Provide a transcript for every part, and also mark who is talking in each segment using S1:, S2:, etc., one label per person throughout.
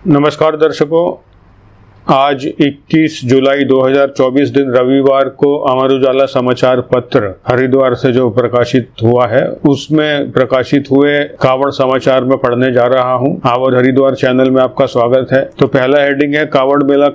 S1: नमस्कार दर्शकों, आज 21 जुलाई 2024 दिन रविवार को अमर उजाला समाचार पत्र हरिद्वार से जो प्रकाशित हुआ है उसमें प्रकाशित हुए कावड़ समाचार में पढ़ने जा रहा हूं। आवध हरिद्वार चैनल में आपका स्वागत है। तो पहला हेडिंग है, कावड़ मेला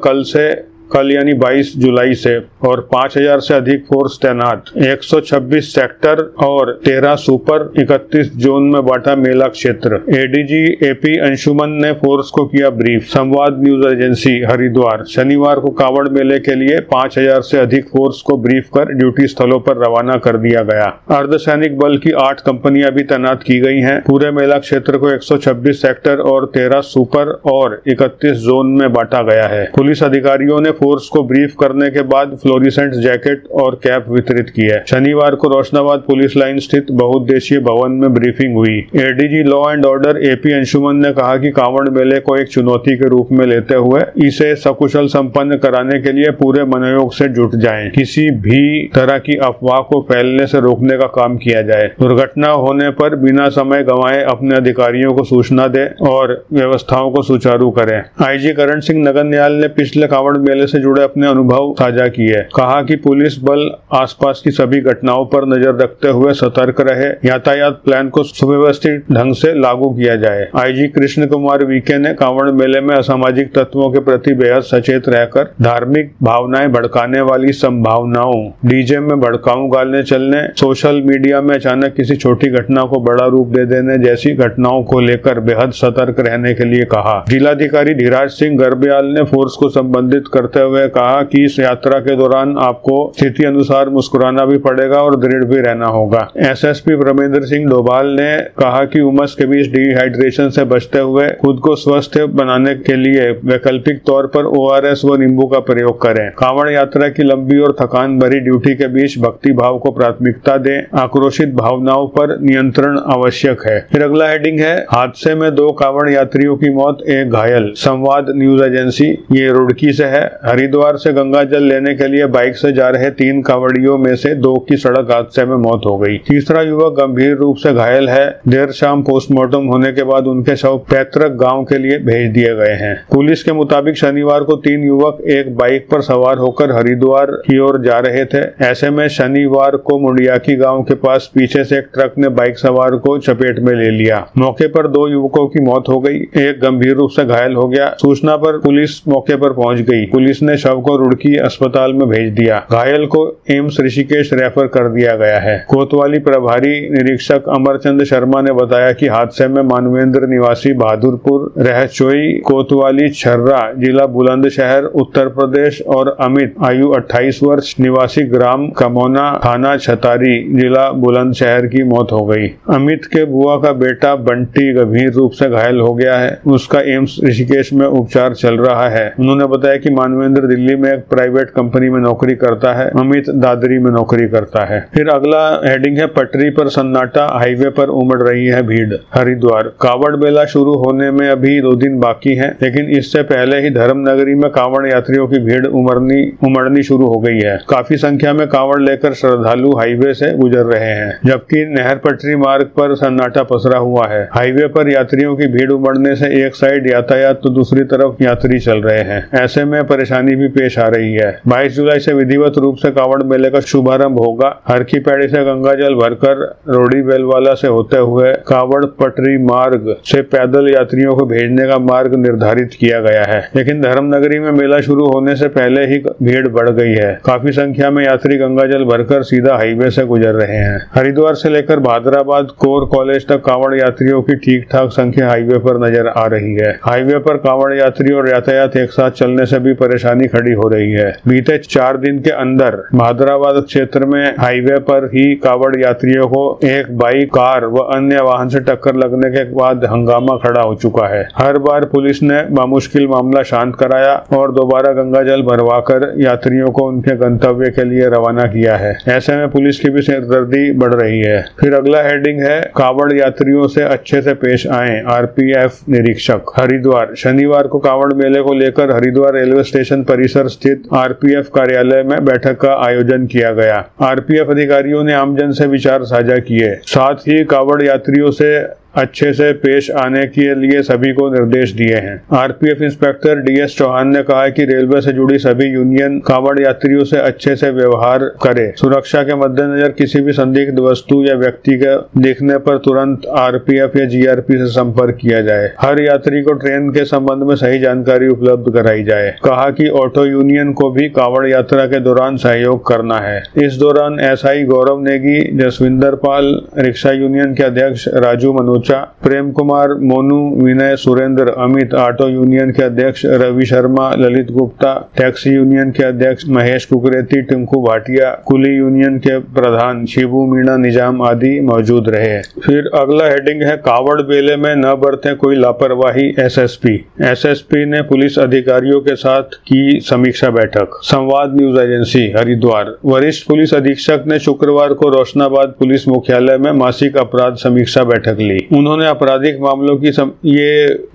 S1: कल यानी 22 जुलाई से और 5000 से अधिक फोर्स तैनात, 126 सेक्टर और 13 सुपर 31 जोन में बांटा मेला क्षेत्र। एडीजी एपी अंशुमन ने फोर्स को किया ब्रीफ। संवाद न्यूज एजेंसी हरिद्वार। शनिवार को कावड़ मेले के लिए 5000 से अधिक फोर्स को ब्रीफ कर ड्यूटी स्थलों पर रवाना कर दिया गया। अर्धसैनिक बल की 8 कंपनियां भी तैनात की गई हैं। पूरे मेला क्षेत्र को 126 सेक्टर और 13 सुपर और 31 जोन में बांटा गया है। पुलिस अधिकारियों ने फोर्स को ब्रीफ करने के बाद फ्लोरिसेंट जैकेट और कैप वितरित की है। शनिवार को रोशनाबाद पुलिस लाइन स्थित बहुउद्देशीय भवन में ब्रीफिंग हुई। ADG law and order AP Anshuman ने कहा कि कावड़ मेले को एक चुनौती के रूप में लेते हुए इसे सकुशल संपन्न कराने के लिए पूरे मनोयोग से जुट जाएं। किसी भी तरह की अफवाह को फैलने से रोकने का काम किया जाए। दुर्घटना होने पर बिना समय गंवाए अपने अधिकारियों को सूचना दें और व्यवस्थाओं को सुचारू करें। आईजी करण सिंह नगन्याल ने पिछले कावड़ मेले से जुड़े अपने अनुभव साझा किए। कहा कि पुलिस बल आसपास की सभी घटनाओं पर नजर रखते हुए सतर्क रहे। यातायात प्लान को सुव्यवस्थित ढंग से लागू किया जाए। आईजी कृष्ण कुमार वीके ने कावड़ मेले में असामाजिक तत्वों के प्रति बेहद सचेत रहकर धार्मिक भावनाएं भड़काने वाली संभावनाओं, डीजे में भड़काऊ गाने चलने, सोशल मीडिया में अचानक किसी छोटी घटना को बड़ा रूप दे देने जैसी घटनाओं को लेकर बेहद सतर्क रहने के लिए कहा। जिलाधिकारी धीराज सिंह गर्ब्याल ने फोर्स को संबंधित करते हुए कहा कि इस यात्रा के दौरान आपको स्थिति अनुसार मुस्कुराना भी पड़ेगा और दृढ़ भी रहना होगा। एसएसपी ब्रह्मेंद्र सिंह डोभाल ने कहा कि उमस के बीच डिहाइड्रेशन से बचते हुए खुद को स्वस्थ बनाने के लिए वैकल्पिक तौर पर ओआरएस व नींबू का प्रयोग करें। कावड़ यात्रा की लंबी और थकान भरी ड्यूटी के बीच भक्ति भाव को प्राथमिकता दें। आक्रोशित भावनाओं पर नियंत्रण आवश्यक है। फिर अगला हेडिंग है, हादसे में 2 कावड़ यात्रियों की मौत, 1 घायल। संवाद न्यूज एजेंसी ये रुड़की से है। हरिद्वार से गंगा जल लेने के लिए बाइक से जा रहे 3 कावड़ियों में से 2 की सड़क हादसे में मौत हो गई। तीसरा युवक गंभीर रूप से घायल है। देर शाम पोस्टमार्टम होने के बाद उनके शव पैतृक गांव के लिए भेज दिए गए हैं। पुलिस के मुताबिक शनिवार को 3 युवक एक बाइक पर सवार होकर हरिद्वार की ओर जा रहे थे। ऐसे में शनिवार को मुंडियाकी गांव के पास पीछे से एक ट्रक ने बाइक सवार को चपेट में ले लिया। मौके पर 2 युवकों की मौत हो गई, एक गंभीर रूप से घायल हो गया। सूचना पर पुलिस मौके पर पहुंच गई। पुलिस ने शव को रुड़की अस्पताल में भेज दिया। घायल को एम्स ऋषिकेश रेफर कर दिया गया है। कोतवाली प्रभारी निरीक्षक अमरचंद शर्मा ने बताया कि हादसे में मानवेंद्र निवासी बहादुरपुर रहचोई कोतवाली छर्रा जिला बुलंदशहर उत्तर प्रदेश और अमित आयु 28 वर्ष निवासी ग्राम कमोना थाना छतारी जिला बुलंदशहर की मौत हो गई। अमित के बुआ का बेटा बंटी गंभीर रूप से घायल हो गया है। उसका एम्स ऋषिकेश में उपचार चल रहा है। उन्होंने बताया कि मानवेंद्र दिल्ली में एक प्राइवेट कंपनी में नौकरी करता है, अमित दादरी में नौकरी करता है। फिर अगला हेडिंग है, पटरी पर सन्नाटा, हाईवे पर उमड़ रही है भीड़। हरिद्वार। कावड़ मेला शुरू होने में अभी 2 दिन बाकी हैं, लेकिन इससे पहले ही धर्म नगरी में कावड़ यात्रियों की भीड़ उमड़नी शुरू हो गई है। काफी संख्या में कावड़ लेकर श्रद्धालु हाईवे से गुजर रहे हैं, जबकि नहर पटरी मार्ग पर सन्नाटा पसरा हुआ है। हाईवे पर यात्रियों की भीड़ उमड़ने से एक साइड यातायात तो दूसरी तरफ यात्री चल रहे हैं। ऐसे में परेशानी भी पेश आ रही है। 22 जुलाई से विधिवत रूप से कावड़ मेले का शुभारंभ होगा। हर की पैड़ी से गंगा जल भरकर रोडी बेलवाला से होते हुए कावड़ पटरी मार्ग से पैदल यात्रियों को भेजने का मार्ग निर्धारित किया गया है, लेकिन धर्मनगरी में मेला शुरू होने से पहले ही भीड़ बढ़ गई है। काफी संख्या में यात्री गंगा जल भरकर सीधा हाईवे से गुजर रहे हैं। हरिद्वार से लेकर भादराबाद कोर कॉलेज तक कावड़ यात्रियों की ठीक ठाक संख्या हाईवे पर नजर आ रही है। हाईवे पर कावड़ यात्री और यातायात एक साथ चलने से भी परेशानी खड़ी हो रही है। बीते 4 दिन के अंदर भादराबाद क्षेत्र में हाईवे पर ही कावड़ यात्रियों को एक बाइक, कार व अन्य वाहन से टक्कर लगने के बाद हंगामा खड़ा हो चुका है। हर बार पुलिस ने बामुश्किल मामला शांत कराया और दोबारा गंगा जल भरवाकर यात्रियों को उनके गंतव्य के लिए रवाना किया है। ऐसे में पुलिस की भी सिरदर्दी बढ़ रही है। फिर अगला हेडिंग है, कावड़ यात्रियों से अच्छे से पेश आए, आरपीएफ निरीक्षक। हरिद्वार। शनिवार को कावड़ मेले को लेकर हरिद्वार रेलवे स्टेशन परिसर स्थित आरपीएफ कार्यालय में बैठक का आयोजन किया गया। आरपीएफ अधिकारियों ने आमजन से विचार साझा किए। साथ ही कावड़ यात्रियों से अच्छे से पेश आने के लिए सभी को निर्देश दिए हैं। आरपीएफ इंस्पेक्टर डीएस चौहान ने कहा कि रेलवे से जुड़ी सभी यूनियन कावड़ यात्रियों से अच्छे से व्यवहार करे। सुरक्षा के मद्देनजर किसी भी संदिग्ध वस्तु या व्यक्ति के दिखने पर तुरंत आरपीएफ या जीआरपी से संपर्क किया जाए। हर यात्री को ट्रेन के संबंध में सही जानकारी उपलब्ध कराई जाए। कहा कि ऑटो यूनियन को भी कावड़ यात्रा के दौरान सहयोग करना है। इस दौरान एसआई गौरव नेगी, जसविंदर पाल, रिक्शा यूनियन के अध्यक्ष राजू मनोचा, प्रेम कुमार, मोनू, विनय, सुरेंद्र, अमित, ऑटो यूनियन के अध्यक्ष रवि शर्मा, ललित गुप्ता, टैक्सी यूनियन के अध्यक्ष महेश कुकरेती, टिंकू भाटिया, कुली यूनियन के प्रधान शिबू मीणा निजाम आदि मौजूद रहे। फिर अगला हेडिंग है कावड़ मेले में न बरतें कोई लापरवाही। एसएसपी ने पुलिस अधिकारियों के साथ की समीक्षा बैठक। संवाद न्यूज एजेंसी हरिद्वार। वरिष्ठ पुलिस अधीक्षक ने शुक्रवार को रोशनाबाद पुलिस मुख्यालय में मासिक अपराध समीक्षा बैठक ली। उन्होंने आपराधिक मामलों की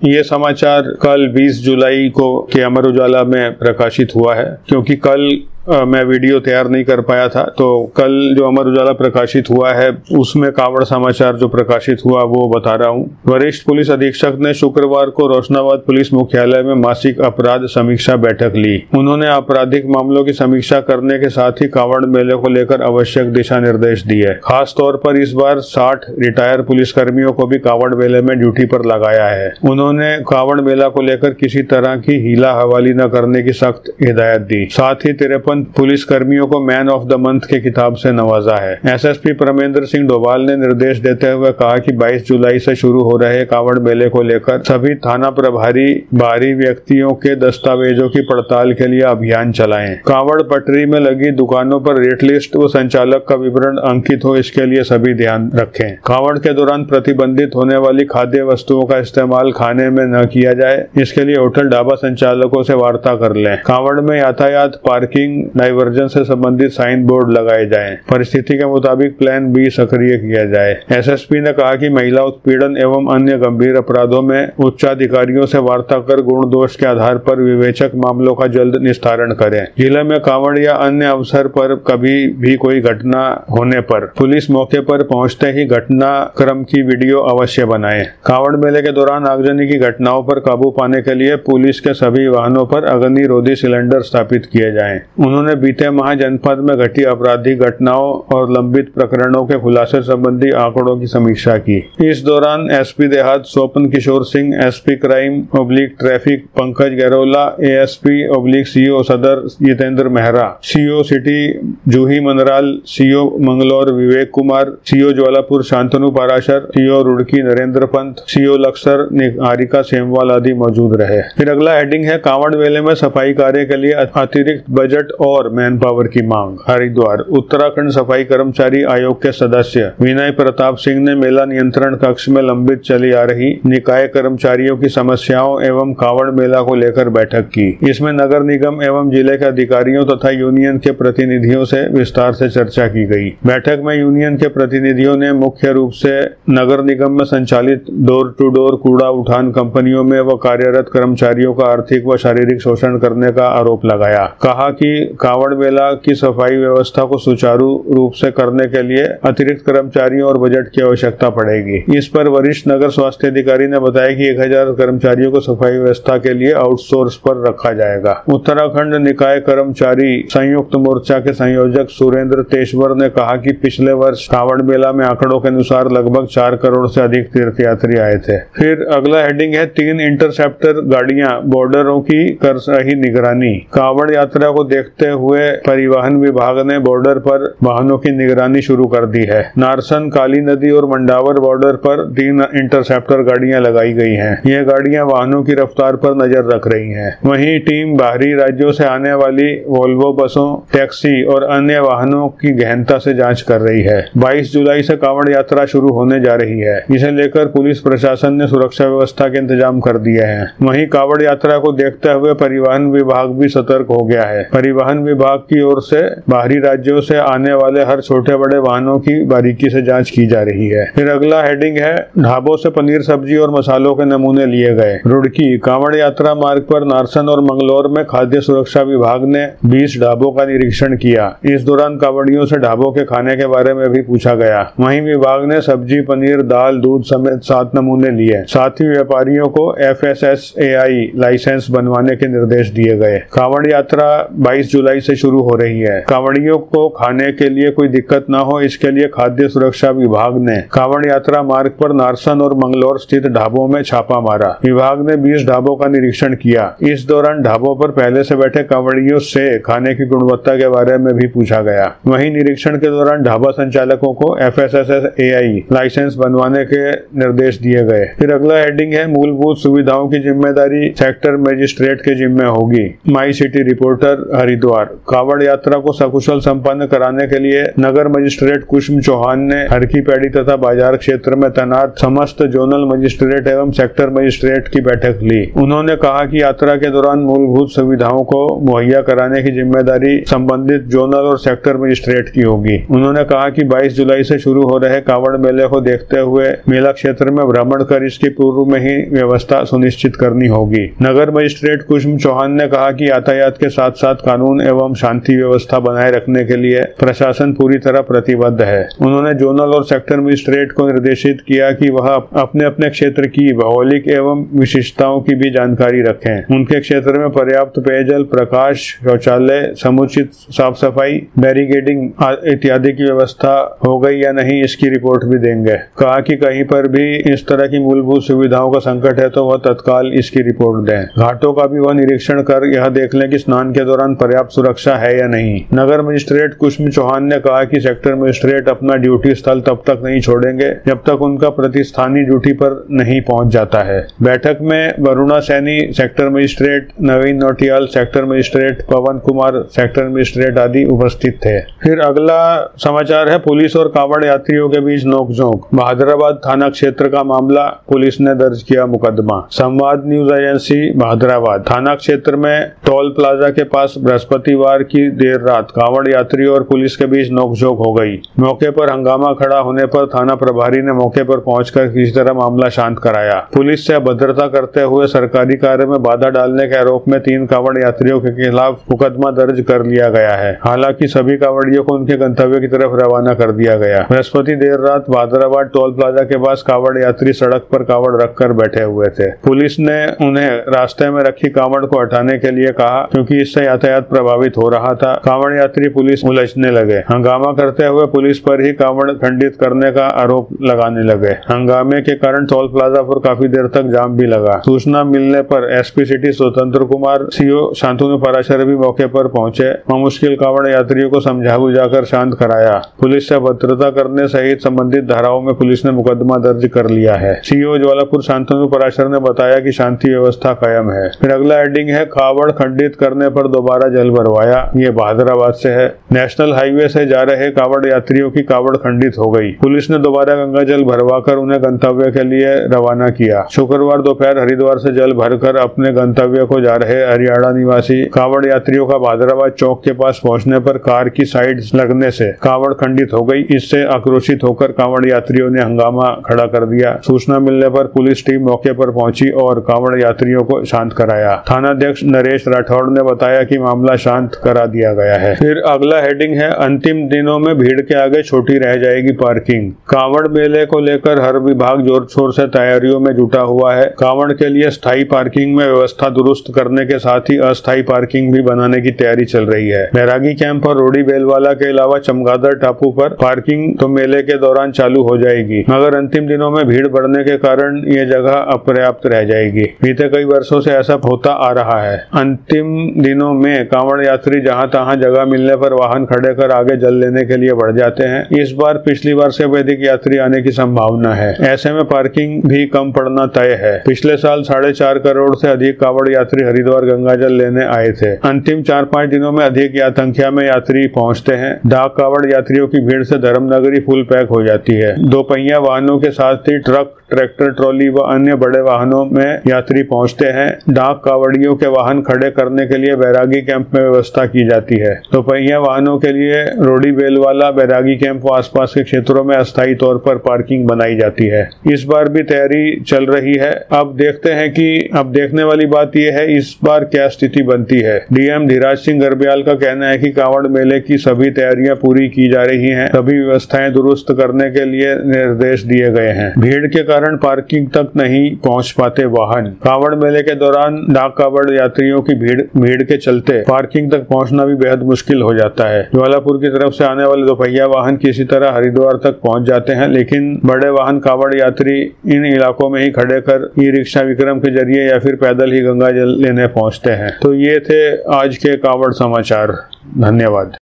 S1: ये समाचार कल 20 जुलाई को के अमर उजाला में प्रकाशित हुआ है। क्योंकि कल मैं वीडियो तैयार नहीं कर पाया था, तो कल जो अमर उजाला प्रकाशित हुआ है उसमें कावड़ समाचार जो प्रकाशित हुआ वो बता रहा हूँ। वरिष्ठ पुलिस अधीक्षक ने शुक्रवार को रोशनाबाद पुलिस मुख्यालय में मासिक अपराध समीक्षा बैठक ली। उन्होंने आपराधिक मामलों की समीक्षा करने के साथ ही कावड़ मेले को लेकर आवश्यक दिशा निर्देश दिए। खास तौर पर इस बार 60 रिटायर पुलिसकर्मियों को भी कावड़ मेले में ड्यूटी पर लगाया है। उन्होंने कावड़ मेला को लेकर किसी तरह की हीला हवाली न करने की सख्त हिदायत दी। साथ ही 53 पुलिस कर्मियों को मैन ऑफ द मंथ के खिताब से नवाजा है। एसएसपी परमेंद्र सिंह डोभाल ने निर्देश देते हुए कहा कि 22 जुलाई से शुरू हो रहे कावड़ मेले को लेकर सभी थाना प्रभारी बाहरी व्यक्तियों के दस्तावेजों की पड़ताल के लिए अभियान चलाएं। कावड़ पटरी में लगी दुकानों पर रेट लिस्ट व संचालक का विवरण अंकित हो, इसके लिए सभी ध्यान रखें। कावड़ के दौरान प्रतिबंधित होने वाली खाद्य वस्तुओं का इस्तेमाल खाने में न किया जाए, इसके लिए होटल ढाबा संचालकों से वार्ता कर लें। कावड़ में यातायात, पार्किंग, डाइवर्जन से संबंधित साइन बोर्ड लगाए जाएं। परिस्थिति के मुताबिक प्लान बी सक्रिय किया जाए। एसएसपी ने कहा कि महिला उत्पीड़न एवं अन्य गंभीर अपराधों में उच्चाधिकारियों से वार्ता कर गुण दोष के आधार पर विवेचक मामलों का जल्द निस्तारण करें। जिले में कावड़ या अन्य अवसर पर कभी भी कोई घटना होने पर पुलिस मौके पर पहुंचते ही घटना क्रम की वीडियो अवश्य बनाए। कावड़ मेले के दौरान आगजनी की घटनाओं पर काबू पाने के लिए पुलिस के सभी वाहनों पर अग्निरोधी सिलेंडर स्थापित किए जाएं। उन्होंने बीते माह जनपद में घटी आपराधिक घटनाओं और लंबित प्रकरणों के खुलासे संबंधी आंकड़ों की समीक्षा की। इस दौरान एसपी देहात Swapan Kishore Singh, SP crime / traffic Pankaj Gairola, ASP / CO सदर Jitendra Mehra, CO city Juhi Manral, CO Manglaur Vivek Kumar, CO Jwalapur Shantanu Parashar, CO Roorkee Narendra Pant, CO Laksar Niharika Semwal आदि मौजूद रहे। फिर अगला हेडिंग है कावड़ मेले में सफाई कार्य के लिए अतिरिक्त बजट और मैन पावर की मांग। हरिद्वार। उत्तराखंड सफाई कर्मचारी आयोग के सदस्य विनय प्रताप सिंह ने मेला नियंत्रण कक्ष में लंबित चली आ रही निकाय कर्मचारियों की समस्याओं एवं कावड़ मेला को लेकर बैठक की। इसमें नगर निगम एवं जिले के अधिकारियों तथा यूनियन के प्रतिनिधियों से विस्तार से चर्चा की गई। बैठक में यूनियन के प्रतिनिधियों ने मुख्य रूप से नगर निगम में संचालित डोर टू डोर कूड़ा उठान कंपनियों में व कार्यरत कर्मचारियों का आर्थिक व शारीरिक शोषण करने का आरोप लगाया। कहा कि कावड़ मेला की सफाई व्यवस्था को सुचारू रूप से करने के लिए अतिरिक्त कर्मचारियों और बजट की आवश्यकता पड़ेगी। इस पर वरिष्ठ नगर स्वास्थ्य अधिकारी ने बताया कि 1000 कर्मचारियों को सफाई व्यवस्था के लिए आउटसोर्स पर रखा जाएगा। उत्तराखंड निकाय कर्मचारी संयुक्त मोर्चा के संयोजक सुरेंद्र तेश्वर ने कहा कि पिछले वर्ष कावड़ मेला में आंकड़ों के अनुसार लगभग 4 करोड़ से अधिक तीर्थयात्री आए थे। फिर अगला हेडिंग है 3 इंटरसेप्टर गाड़ियां बॉर्डरों की कर रही निगरानी। कावड़ यात्रा को देखते हुए परिवहन विभाग ने बॉर्डर पर वाहनों की निगरानी शुरू कर दी है। नारसन, काली नदी और मंडावर बॉर्डर पर 3 इंटरसेप्टर गाड़ियां लगाई गई हैं। ये गाड़ियां वाहनों की रफ्तार पर नजर रख रही हैं। वहीं टीम बाहरी राज्यों से आने वाली वोल्वो बसों, टैक्सी और अन्य वाहनों की गहनता से जांच कर रही है। 22 जुलाई से कावड़ यात्रा शुरू होने जा रही है। इसे लेकर पुलिस प्रशासन ने सुरक्षा व्यवस्था के इंतजाम कर दिए हैं। वहीं कावड़ यात्रा को देखते हुए परिवहन विभाग भी सतर्क हो गया है। परिवहन परिवहन विभाग की ओर से बाहरी राज्यों से आने वाले हर छोटे बड़े वाहनों की बारीकी से जांच की जा रही है। फिर अगला हेडिंग है ढाबों से पनीर, सब्जी और मसालों के नमूने लिए गए। रुड़की कांवड़ यात्रा मार्ग पर नारसन और मंगलौर में खाद्य सुरक्षा विभाग ने 20 ढाबों का निरीक्षण किया। इस दौरान कांवड़ियों से ढाबों के खाने के बारे में भी पूछा गया। वहीं विभाग ने सब्जी, पनीर, दाल, दूध समेत 7 नमूने लिए। साथ ही व्यापारियों को FSSAI लाइसेंस बनवाने के निर्देश दिए गए। कांवड़ यात्रा 22 जुलाई से शुरू हो रही है। कांवड़ियों को खाने के लिए कोई दिक्कत न हो, इसके लिए खाद्य सुरक्षा विभाग ने कांवड़ यात्रा मार्ग पर नारसन और मंगलौर स्थित ढाबों में छापा मारा। विभाग ने 20 ढाबों का निरीक्षण किया। इस दौरान ढाबों पर पहले से बैठे कांवड़ियों से खाने की गुणवत्ता के बारे में भी पूछा गया। वहीं निरीक्षण के दौरान ढाबा संचालकों को FSSAI लाइसेंस बनवाने के निर्देश दिए गए। फिर अगला हेडिंग है मूलभूत सुविधाओं की जिम्मेदारी सेक्टर मजिस्ट्रेट के जिम्मे होगी। My city reporter Haridwar Kanwar यात्रा को सकुशल संपन्न कराने के लिए नगर मजिस्ट्रेट कुसुम चौहान ने हरकी पैड़ी तथा बाजार क्षेत्र में तैनात समस्त जोनल मजिस्ट्रेट एवं सेक्टर मजिस्ट्रेट की बैठक ली। उन्होंने कहा कि यात्रा के दौरान मूलभूत सुविधाओं को मुहैया कराने की जिम्मेदारी संबंधित जोनल और सेक्टर मजिस्ट्रेट की होगी। उन्होंने कहा कि 22 जुलाई से शुरू हो रहे कांवड़ मेले को देखते हुए मेला क्षेत्र में भ्रमण कर इसकी पूर्व में ही व्यवस्था सुनिश्चित करनी होगी। नगर मजिस्ट्रेट कुसुम चौहान ने कहा कि यातायात के साथ साथ कानून एवं शांति व्यवस्था बनाए रखने के लिए प्रशासन पूरी तरह प्रतिबद्ध है। उन्होंने जोनल और सेक्टर मजिस्ट्रेट को निर्देशित किया कि वह अपने अपने क्षेत्र की भौगोलिक एवं विशिष्टताओं की भी जानकारी रखें। उनके क्षेत्र में पर्याप्त पेयजल, प्रकाश, शौचालय, समुचित साफ सफाई, बैरिकेडिंग इत्यादि की व्यवस्था हो गई या नहीं, इसकी रिपोर्ट भी देंगे। कहा कि कहीं पर भी इस तरह की मूलभूत सुविधाओं का संकट है तो वह तत्काल इसकी रिपोर्ट दें। घाटों का भी वह निरीक्षण कर यह देख लें कि स्नान के दौरान पर्याप्त सुरक्षा है या नहीं। नगर मजिस्ट्रेट कुसुम चौहान ने कहा कि सेक्टर मजिस्ट्रेट अपना ड्यूटी स्थल तब तक नहीं छोड़ेंगे जब तक उनका प्रतिस्थानी ड्यूटी पर नहीं पहुंच जाता है। बैठक में वरुणा सैनी सेक्टर मजिस्ट्रेट, नवीन नोटियाल सेक्टर मजिस्ट्रेट, पवन कुमार सेक्टर मजिस्ट्रेट आदि उपस्थित थे। फिर अगला समाचार है पुलिस और कांवड़ यात्रियों के बीच नोकझोंक। बहादुराबाद थाना क्षेत्र का मामला, पुलिस ने दर्ज किया मुकदमा। संवाद न्यूज एजेंसी बहादुराबाद थाना क्षेत्र में टोल प्लाजा के पास बृहस्पतिवार की देर रात कांवड़ यात्री और पुलिस के बीच नोकझोंक हो गई। मौके पर हंगामा खड़ा होने पर थाना प्रभारी ने मौके पर पहुंचकर किसी तरह मामला शांत कराया। पुलिस से अभद्रता करते हुए सरकारी कार्य में बाधा डालने के आरोप में 3 कांवड़ यात्रियों के खिलाफ मुकदमा दर्ज कर लिया गया है। हालांकि सभी कांवड़ियों को उनके गंतव्य की तरफ रवाना कर दिया गया। बृहस्पति देर रात बहादुराबाद टोल प्लाजा के पास कांवड़ यात्री सड़क पर कांवड़ रखकर बैठे हुए थे। पुलिस ने उन्हें रास्ते में रखी कांवड़ को हटाने के लिए कहा क्योंकि इससे यातायात प्रभावित हो रहा था। कांवड़ यात्री पुलिस उलझने लगे। हंगामा करते हुए पुलिस पर ही कांवड़ खंडित करने का आरोप लगाने लगे। हंगामे के कारण टोल प्लाजा पर काफी देर तक जाम भी लगा। सूचना मिलने पर SP सिटी स्वतंत्र कुमार, CO शांतनु पराशर भी मौके पर पहुंचे और मुश्किल कांवड़ यात्रियों को समझा बुझाकर शांत कराया। पुलिस से अभद्रता करने सहित संबंधित धाराओं में पुलिस ने मुकदमा दर्ज कर लिया है। CO ज्वालापुर शांतनु पराशर ने बताया कि शांति व्यवस्था कायम है। फिर अगला हेडिंग है कांवड़ खंडित करने पर दोबारा जल भरवाया। ये बहादुराबाद से है। नेशनल हाईवे से जा रहे कांवड़ यात्रियों की कांवड़ खंडित हो गई। पुलिस ने दोबारा गंगा जल भरवाकर उन्हें गंतव्य के लिए रवाना किया। शुक्रवार दोपहर हरिद्वार से जल भरकर अपने गंतव्य को जा रहे हरियाणा निवासी कांवड़ यात्रियों का बहादुराबाद चौक के पास पहुंचने पर कार की साइड लगने से कांवड़ खंडित हो गई। इससे आक्रोशित होकर कांवड़ यात्रियों ने हंगामा खड़ा कर दिया। सूचना मिलने पर पुलिस टीम मौके पर पहुंची और कांवड़ यात्रियों को शांत कराया। थानाध्यक्ष नरेश राठौड़ ने बताया कि मामला शांत करा दिया गया है। फिर अगला हेडिंग है अंतिम दिनों में भीड़ के आगे छोटी रह जाएगी पार्किंग। कांवड़ मेले को लेकर हर विभाग जोर शोर से तैयारियों में जुटा हुआ है। कांवड़ के लिए स्थायी पार्किंग में व्यवस्था दुरुस्त करने के साथ ही अस्थायी पार्किंग भी बनाने की तैयारी चल रही है। बैरागी कैंप और रोडी बेलवाला के अलावा चमगादड़ टापू पर पार्किंग तो मेले के दौरान चालू हो जाएगी, मगर अंतिम दिनों में भीड़ बढ़ने के कारण ये जगह अपर्याप्त रह जाएगी। बीते कई वर्षों से ऐसा होता आ रहा है। अंतिम दिनों में कांवड़ यात्री जहां तहां जगह मिलने पर वाहन खड़े कर आगे जल लेने के लिए बढ़ जाते हैं। इस बार पिछली बार से अधिक यात्री आने की संभावना है। ऐसे में पार्किंग भी कम पड़ना तय है। पिछले साल 4.5 करोड़ से अधिक कांवड़ यात्री हरिद्वार गंगा जल लेने आए थे। अंतिम 4-5 दिनों में अधिक संख्या में यात्री पहुंचते हैं। डाक कांवड़ यात्रियों की भीड़ से धर्मनगरी फुल पैक हो जाती है। 2 पहिया वाहनों के साथ ही ट्रक, ट्रैक्टर, ट्रॉली व अन्य बड़े वाहनों में यात्री पहुंचते हैं। डाक कावड़ियों के वाहन खड़े करने के लिए बैरागी कैंप में व्यवस्था की जाती है। तो पहिया वाहनों के लिए रोडी बेलवाला, बैरागी कैंप व आसपास के क्षेत्रों में अस्थायी तौर पर पार्किंग बनाई जाती है। इस बार भी तैयारी चल रही है। अब देखते हैं कि अब देखने वाली बात यह है इस बार क्या स्थिति बनती है। डीएम धीराज सिंह गर्ब्याल का कहना है कि कांवड़ मेले की सभी तैयारियां पूरी की जा रही हैं। सभी व्यवस्थाएं दुरुस्त करने के लिए निर्देश दिए गए हैं। भीड़ के कारण पार्किंग तक नहीं पहुंच पाते वाहन। कांवड़ मेले के दौरान डाक कावड़ यात्रियों की भीड़ के चलते पार्किंग तक पहुंचना भी बेहद मुश्किल हो जाता है। ज्वालापुर की तरफ से आने वाले दोपहिया वाहन किसी तरह हरिद्वार तक पहुंच जाते हैं, लेकिन बड़े वाहन कावड़ यात्री इन इलाकों में ही खड़े कर ई रिक्शा विक्रम के जरिए या फिर पैदल ही गंगा जल लेने पहुंचते हैं। तो ये थे आज के कावड़ समाचार। धन्यवाद।